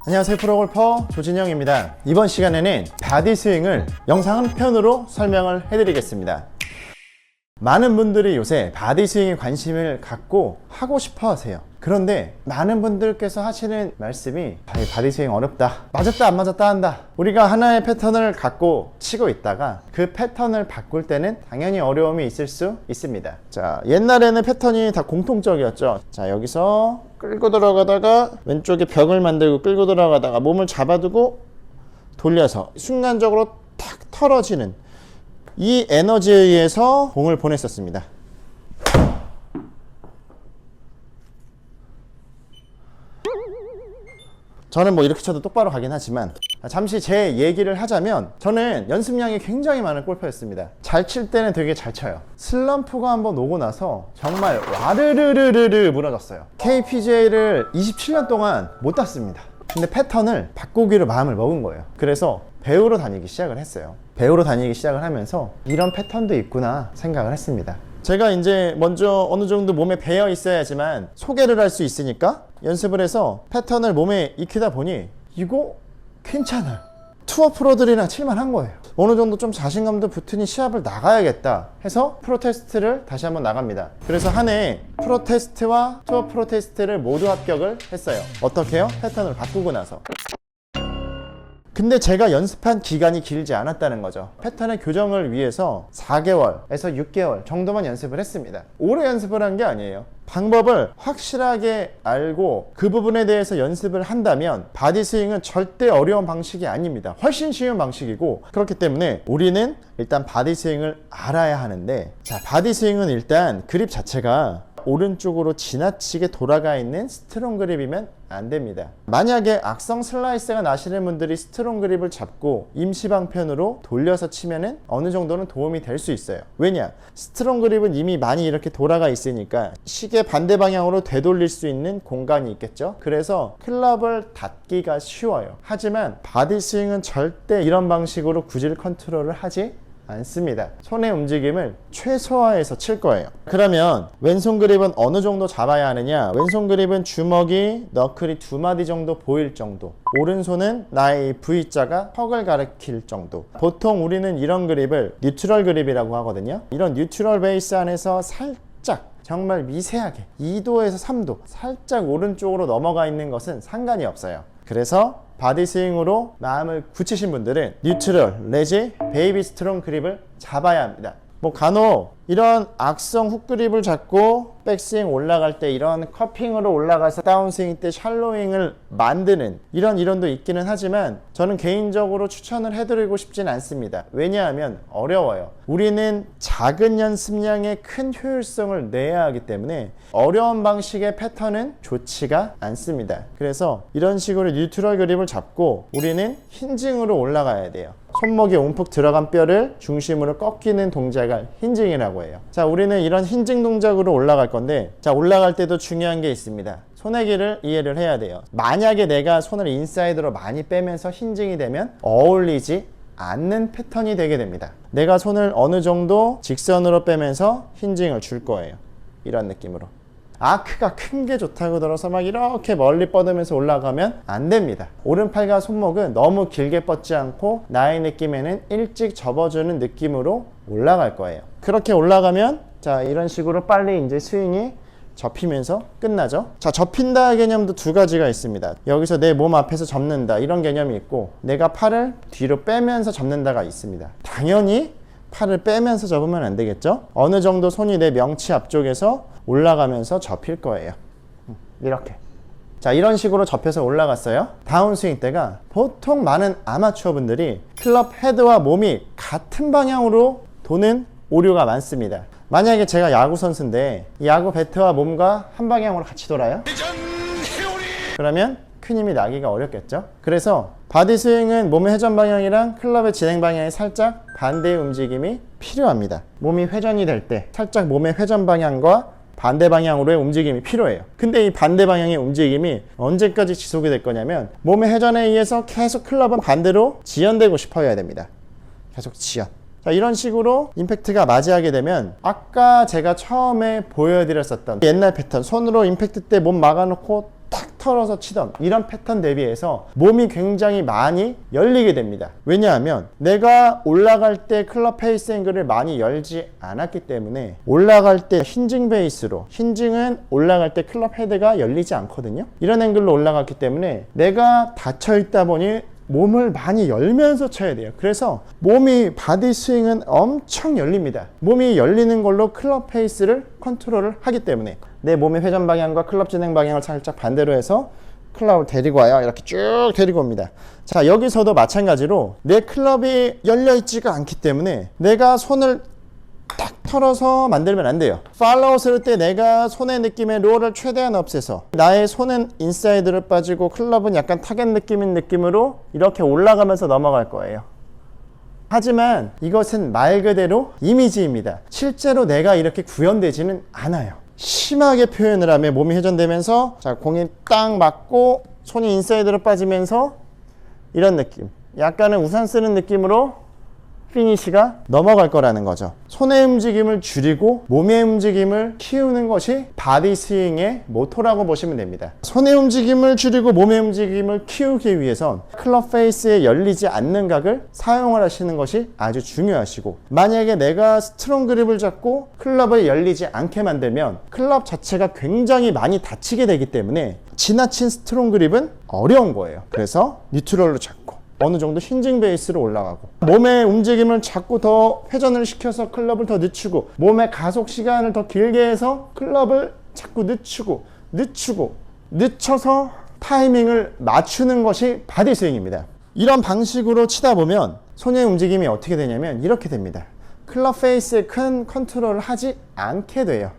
안녕하세요, 프로골퍼 조진영입니다. 이번 시간에는 바디 스윙을 영상 한 편으로 설명을 해드리겠습니다. 많은 분들이 요새 바디 스윙에 관심을 갖고 하고 싶어 하세요. 그런데 많은 분들께서 하시는 말씀이 바디 스윙 어렵다, 맞았다 안 맞았다 한다. 우리가 하나의 패턴을 갖고 치고 있다가 그 패턴을 바꿀 때는 당연히 어려움이 있을 수 있습니다. 자, 옛날에는 패턴이 다 공통적이었죠. 자, 여기서 끌고 들어가다가 왼쪽에 벽을 만들고 끌고 들어가다가 몸을 잡아두고 돌려서 순간적으로 탁 털어지는 이 에너지에 의해서 공을 보냈었습니다. 저는 뭐 이렇게 쳐도 똑바로 가긴 하지만 잠시 제 얘기를 하자면 저는 연습량이 굉장히 많은 골퍼였습니다. 잘 칠 때는 되게 잘 쳐요. 슬럼프가 한번 오고 나서 정말 와르르르르 무너졌어요. KPGA를 27년 동안 못 땄습니다. 근데 패턴을 바꾸기로 마음을 먹은 거예요. 그래서 배우러 다니기 시작을 했어요. 배우러 다니기 시작을 하면서 이런 패턴도 있구나 생각을 했습니다. 제가 이제 먼저 어느 정도 몸에 배어 있어야지만 소개를 할 수 있으니까 연습을 해서 패턴을 몸에 익히다 보니 이거 괜찮아요. 투어 프로들이랑 칠만한 거예요. 어느 정도 좀 자신감도 붙으니 시합을 나가야겠다 해서 프로 테스트를 다시 한번 나갑니다. 그래서 한 해 프로 테스트와 투어 프로 테스트를 모두 합격을 했어요. 어떻게 해요? 패턴을 바꾸고 나서. 근데 제가 연습한 기간이 길지 않았다는 거죠. 패턴의 교정을 위해서 4개월에서 6개월 정도만 연습을 했습니다. 오래 연습을 한 게 아니에요. 방법을 확실하게 알고 그 부분에 대해서 연습을 한다면 바디 스윙은 절대 어려운 방식이 아닙니다. 훨씬 쉬운 방식이고, 그렇기 때문에 우리는 일단 바디 스윙을 알아야 하는데, 자, 바디 스윙은 일단 그립 자체가 오른쪽으로 지나치게 돌아가 있는 스트롱 그립이면 안 됩니다. 만약에 악성 슬라이스가 나시는 분들이 스트롱 그립을 잡고 임시방편으로 돌려서 치면은 어느 정도는 도움이 될 수 있어요. 왜냐? 스트롱 그립은 이미 많이 이렇게 돌아가 있으니까 시계 반대 방향으로 되돌릴 수 있는 공간이 있겠죠. 그래서 클럽을 닫기가 쉬워요. 하지만 바디 스윙은 절대 이런 방식으로 구질 컨트롤을 하지 않습니다. 손의 움직임을 최소화해서 칠 거예요. 그러면 왼손 그립은 어느 정도 잡아야 하느냐? 왼손 그립은 주먹이 너클이 2마디 정도 보일 정도, 오른손은 나의 V자가 턱을 가리킬 정도. 보통 우리는 이런 그립을 뉴트럴 그립이라고 하거든요. 이런 뉴트럴 베이스 안에서 살짝, 정말 미세하게 2도에서 3도 살짝 오른쪽으로 넘어가 있는 것은 상관이 없어요. 그래서 바디 스윙으로 마음을 굳히신 분들은 뉴트럴 내지 베이비 스트롱 그립을 잡아야 합니다. 뭐 간혹 이런 악성 훅 그립을 잡고 백스윙 올라갈 때 이런 커핑으로 올라가서 다운스윙 때 샬로잉을 만드는 이런 이론도 있기는 하지만 저는 개인적으로 추천을 해드리고 싶진 않습니다. 왜냐하면 어려워요. 우리는 작은 연습량에 큰 효율성을 내야 하기 때문에 어려운 방식의 패턴은 좋지가 않습니다. 그래서 이런 식으로 뉴트럴 그립을 잡고 우리는 힌징으로 올라가야 돼요. 손목에 움푹 들어간 뼈를 중심으로 꺾이는 동작을 힌징이라고 해요. 자, 우리는 이런 힌징 동작으로 올라갈 건데, 자, 올라갈 때도 중요한 게 있습니다. 손의 길을 이해를 해야 돼요. 만약에 내가 손을 인사이드로 많이 빼면서 힌징이 되면 어울리지 않는 패턴이 되게 됩니다. 내가 손을 어느 정도 직선으로 빼면서 힌징을 줄 거예요. 이런 느낌으로. 아크가 큰 게 좋다고 들어서 막 이렇게 멀리 뻗으면서 올라가면 안 됩니다. 오른팔과 손목은 너무 길게 뻗지 않고 나의 느낌에는 일찍 접어주는 느낌으로 올라갈 거예요. 그렇게 올라가면, 자, 이런 식으로 빨리 이제 스윙이 접히면서 끝나죠. 자, 접힌다 개념도 두 가지가 있습니다. 여기서 내 몸 앞에서 접는다 이런 개념이 있고, 내가 팔을 뒤로 빼면서 접는다가 있습니다. 당연히 팔을 빼면서 접으면 안 되겠죠. 어느 정도 손이 내 명치 앞쪽에서 올라가면서 접힐 거예요. 이렇게. 자, 이런 식으로 접혀서 올라갔어요. 다운스윙 때가 보통 많은 아마추어 분들이 클럽 헤드와 몸이 같은 방향으로 도는 오류가 많습니다. 만약에 제가 야구 선수인데 야구 배트와 몸과 한 방향으로 같이 돌아요? 그러면 큰 힘이 나기가 어렵겠죠. 그래서 바디 스윙은 몸의 회전 방향이랑 클럽의 진행 방향이 살짝 반대의 움직임이 필요합니다. 몸이 회전이 될 때 살짝 몸의 회전 방향과 반대 방향으로의 움직임이 필요해요. 근데 이 반대 방향의 움직임이 언제까지 지속이 될 거냐면 몸의 회전에 의해서 계속 클럽은 반대로 지연되고 싶어 해야 됩니다. 계속 지연. 자, 이런 식으로 임팩트가 맞이하게 되면 아까 제가 처음에 보여드렸었던 옛날 패턴, 손으로 임팩트 때 몸 막아놓고 탁 털어서 치던 이런 패턴 대비해서 몸이 굉장히 많이 열리게 됩니다. 왜냐하면 내가 올라갈 때 클럽 페이스 앵글을 많이 열지 않았기 때문에 올라갈 때 힌징 베이스로, 힌징은 올라갈 때 클럽 헤드가 열리지 않거든요. 이런 앵글로 올라갔기 때문에 내가 닫혀 있다 보니 몸을 많이 열면서 쳐야 돼요. 그래서 몸이 바디 스윙은 엄청 열립니다. 몸이 열리는 걸로 클럽 페이스를 컨트롤을 하기 때문에 내 몸의 회전 방향과 클럽 진행 방향을 살짝 반대로 해서 클럽을 데리고 와요. 이렇게 쭉 데리고 옵니다. 자, 여기서도 마찬가지로 내 클럽이 열려 있지가 않기 때문에 내가 손을 딱 털어서 만들면 안 돼요. 팔로우 쓸 때 내가 손의 느낌의 롤을 최대한 없애서 나의 손은 인사이드로 빠지고 클럽은 약간 타겟 느낌인 느낌으로 이렇게 올라가면서 넘어갈 거예요. 하지만 이것은 말 그대로 이미지입니다. 실제로 내가 이렇게 구현되지는 않아요. 심하게 표현을 하면 몸이 회전되면서 자, 공이 딱 맞고 손이 인사이드로 빠지면서 이런 느낌, 약간은 우산 쓰는 느낌으로 피니시가 넘어갈 거라는 거죠. 손의 움직임을 줄이고 몸의 움직임을 키우는 것이 바디 스윙의 모토라고 보시면 됩니다. 손의 움직임을 줄이고 몸의 움직임을 키우기 위해선 클럽 페이스에 열리지 않는 각을 사용을 하시는 것이 아주 중요하시고, 만약에 내가 스트롱 그립을 잡고 클럽을 열리지 않게 만들면 클럽 자체가 굉장히 많이 다치게 되기 때문에 지나친 스트롱 그립은 어려운 거예요. 그래서 뉴트럴로 잡고 어느 정도 힌징 베이스로 올라가고 몸의 움직임을 자꾸 더 회전을 시켜서 클럽을 더 늦추고 몸의 가속 시간을 더 길게 해서 클럽을 자꾸 늦춰서 타이밍을 맞추는 것이 바디 스윙입니다. 이런 방식으로 치다 보면 손의 움직임이 어떻게 되냐면 이렇게 됩니다. 클럽 페이스에 큰 컨트롤을 하지 않게 돼요.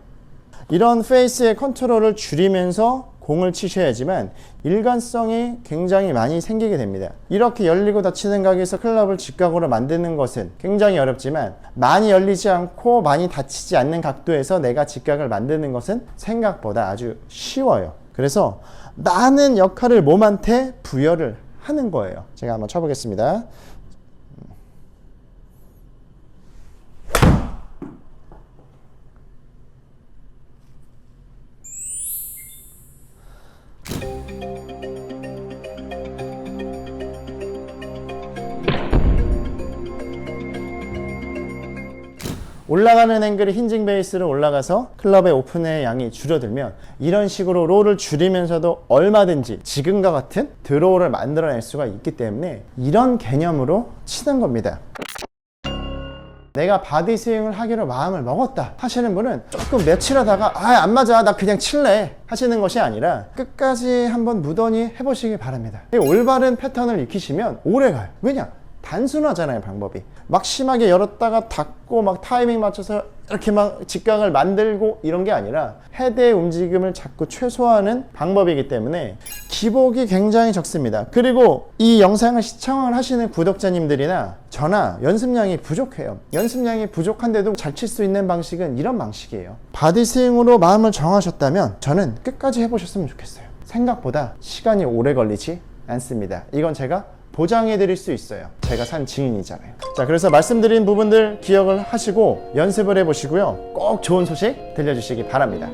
이런 페이스의 컨트롤을 줄이면서 공을 치셔야지만 일관성이 굉장히 많이 생기게 됩니다. 이렇게 열리고 닫히는 각에서 클럽을 직각으로 만드는 것은 굉장히 어렵지만 많이 열리지 않고 많이 닫히지 않는 각도에서 내가 직각을 만드는 것은 생각보다 아주 쉬워요. 그래서 많은 역할을 몸한테 부여를 하는 거예요. 제가 한번 쳐보겠습니다. 올라가는 앵글이 힌징 베이스로 올라가서 클럽의 오픈의 양이 줄어들면 이런 식으로 롤을 줄이면서도 얼마든지 지금과 같은 드로우를 만들어낼 수가 있기 때문에 이런 개념으로 치는 겁니다. 내가 바디 스윙을 하기로 마음을 먹었다 하시는 분은 조금 며칠 하다가 안 맞아, 나 그냥 칠래 하시는 것이 아니라 끝까지 한번 무던히 해보시기 바랍니다. 올바른 패턴을 익히시면 오래 가요. 왜냐? 단순하잖아요, 방법이. 막 심하게 열었다가 닫고 막 타이밍 맞춰서 이렇게 막 직각을 만들고 이런 게 아니라 헤드의 움직임을 자꾸 최소화하는 방법이기 때문에 기복이 굉장히 적습니다. 그리고 이 영상을 시청을 하시는 구독자님들이나 저나 연습량이 부족해요. 연습량이 부족한데도 잘 칠 수 있는 방식은 이런 방식이에요. 바디 스윙으로 마음을 정하셨다면 저는 끝까지 해보셨으면 좋겠어요. 생각보다 시간이 오래 걸리지 않습니다. 이건 제가 보장해 드릴 수 있어요. 제가 산 증인이잖아요. 자, 그래서 말씀드린 부분들 기억을 하시고 연습을 해 보시고요. 꼭 좋은 소식 들려주시기 바랍니다.